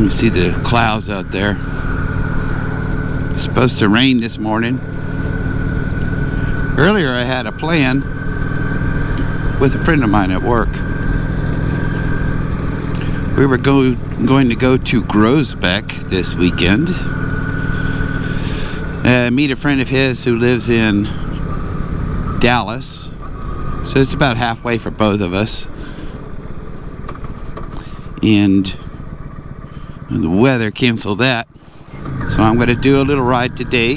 You see the clouds out there. It's supposed to rain this morning. Earlier I had a plan with a friend of mine at work. We were going to go to Groesbeck this weekend. Meet a friend of his who lives in Dallas. So it's about halfway for both of us. And the weather canceled that. So I'm going to do a little ride today.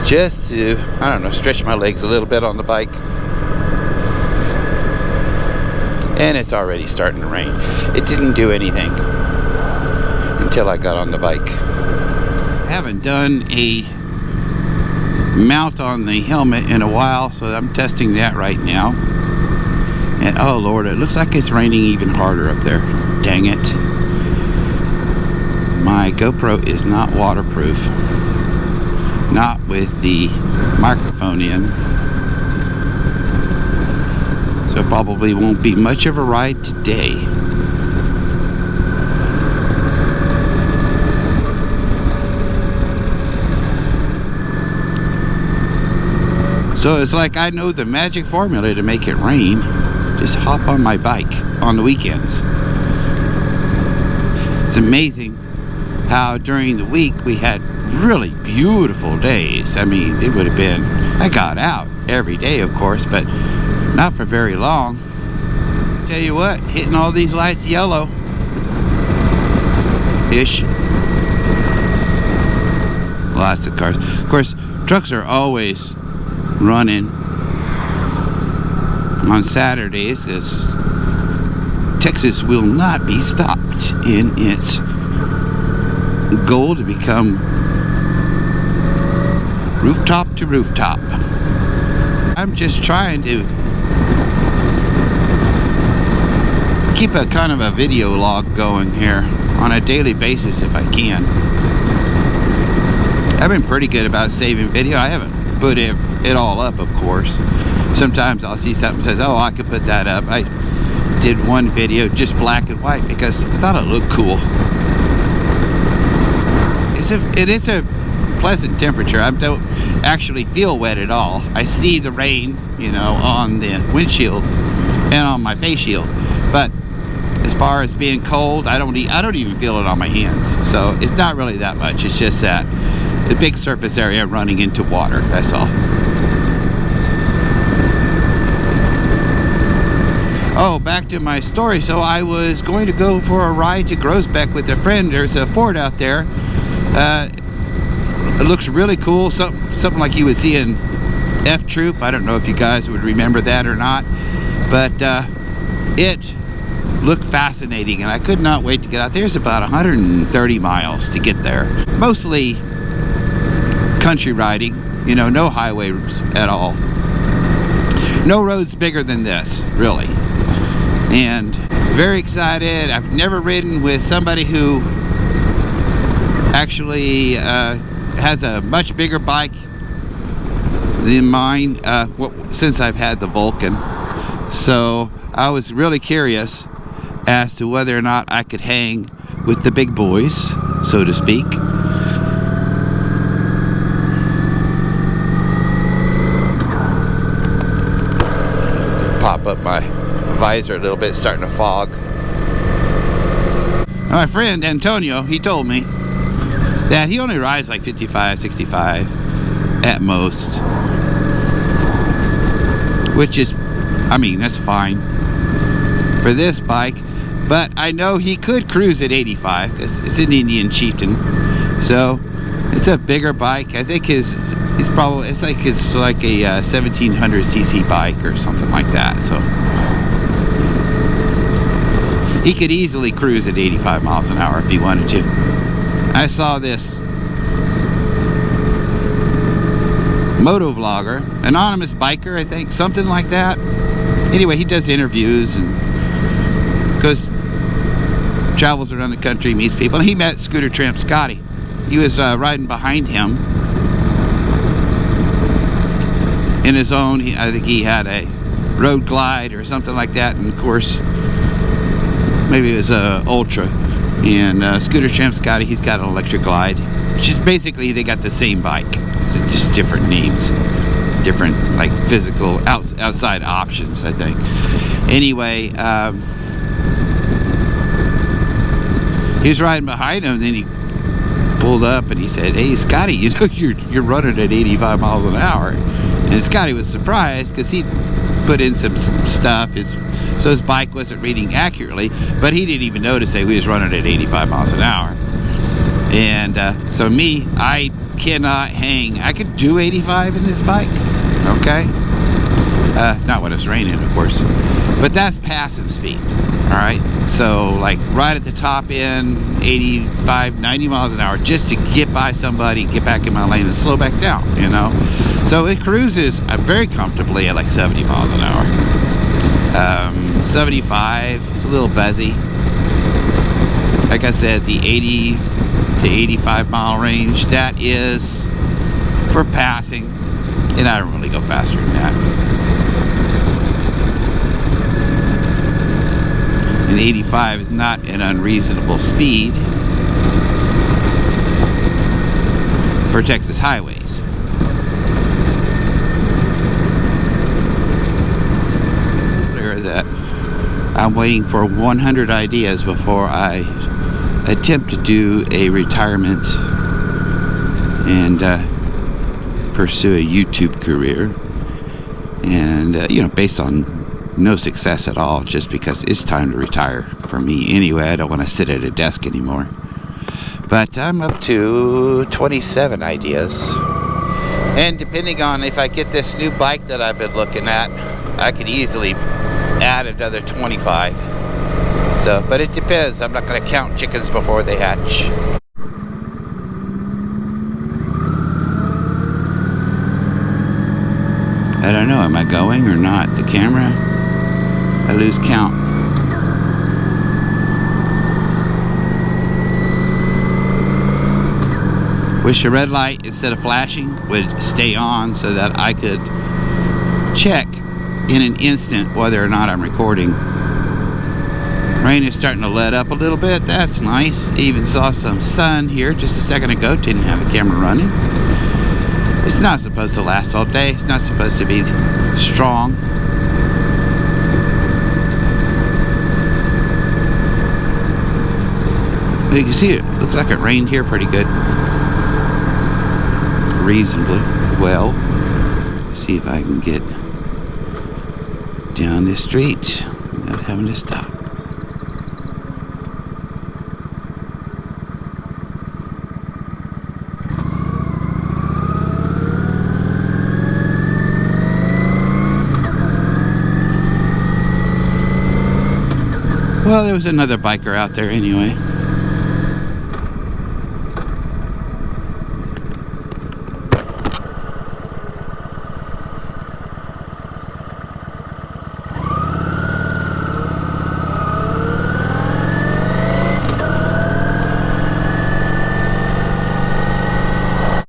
Just to, I don't know, stretch my legs a little bit on the bike. And it's already starting to rain. It didn't do anything until I got on the bike. I haven't done a mount on the helmet in a while, so I'm testing that right now. And oh Lord, it looks like it's raining even harder up there. Dang it. My GoPro is not waterproof. Not with the microphone in. So probably won't be much of a ride today. So it's like I know the magic formula to make it rain. Just hop on my bike on the weekends. It's amazing how during the week we had really beautiful days. I mean, it would have been, I got out every day of course, but not for very long. I tell you what, hitting all these lights yellow ish. Lots of cars. Of course, trucks are always running on Saturdays, as Texas will not be stopped in its goal to become rooftop to rooftop. I'm just trying to keep a kind of a video log going here on a daily basis if I can. I've been pretty good about saving video. I haven't put it all up, of course. Sometimes I'll see something that says, oh, I could put that up. I did one video just black and white because I thought it looked cool. It is a pleasant temperature. I don't actually feel wet at all. I see the rain, you know, on the windshield and on my face shield. But as far as being cold, I don't even feel it on my hands. So it's not really that much. It's just that the big surface area running into water. That's all. Oh, back to my story. So I was going to go for a ride to Groesbeck with a friend. There's a fort out there. It looks really cool. Something like you would see in F Troop. I don't know if you guys would remember that or not. But it looked fascinating, and I could not wait to get out there. It's about 130 miles to get there. Mostly country riding, you know, no highways at all. No roads bigger than this, really. And very excited. I've never ridden with somebody who actually has a much bigger bike than mine since I've had the Vulcan. So I was really curious as to whether or not I could hang with the big boys, so to speak. Pop up my visor a little bit, starting to fog. My friend Antonio, he told me that he only rides like 55, 65 at most, which is, I mean, that's fine for this bike, but I know he could cruise at 85 because it's an Indian Chieftain, so it's a bigger bike. I think it's like a 1700cc bike or something like that, so he could easily cruise at 85 miles an hour if he wanted to. I saw this motovlogger, anonymous biker, I think, something like that. Anyway, he does interviews and travels around the country, meets people. And he met Scooter Tramp Scotty. He was riding behind him in his own. I think he had a road glide or something like that, and of course maybe it was a Ultra. And Scooter Champ Scotty, he's got an electric glide, which is basically they got the same bike. It's just different names, different like physical outside options, I think. Anyway, he was riding behind him, and then he pulled up and he said, "Hey Scotty, you know you're running at 85 miles an hour." And Scotty was surprised because he put in some stuff, so his bike wasn't reading accurately, but he didn't even notice that he was running at 85 miles an hour. And so me, I cannot hang. I could do 85 in this bike, okay? Not when it's raining, of course, but that's passing speed. All right, so like right at the top end, 85, 90 miles an hour, just to get by somebody, get back in my lane and slow back down, you know. So it cruises very comfortably at like 70 miles an hour. 75, it's a little buzzy. Like I said, the 80 to 85 mile range, that is for passing, and I don't really go faster than that. And 85 is not an unreasonable speed for Texas highways. That I'm waiting for 100 ideas before I attempt to do a retirement and pursue a YouTube career, and you know, based on no success at all, just because it's time to retire for me anyway. I don't want to sit at a desk anymore. But I'm up to 27 ideas, and depending on if I get this new bike that I've been looking at, I could easily add another 25. So, but it depends. I'm not going to count chickens before they hatch. I don't know, am I going or not? The camera, I lose count. Wish the red light, instead of flashing, would stay on so that I could check in an instant whether or not I'm recording. Rain is starting to let up a little bit. That's nice. Even saw some sun here just a second ago. Didn't have the camera running. It's not supposed to last all day. It's not supposed to be strong. But you can see it looks like it rained here pretty good. Reasonably well. See if I can get down this street without having to stop. Well, there was another biker out there anyway.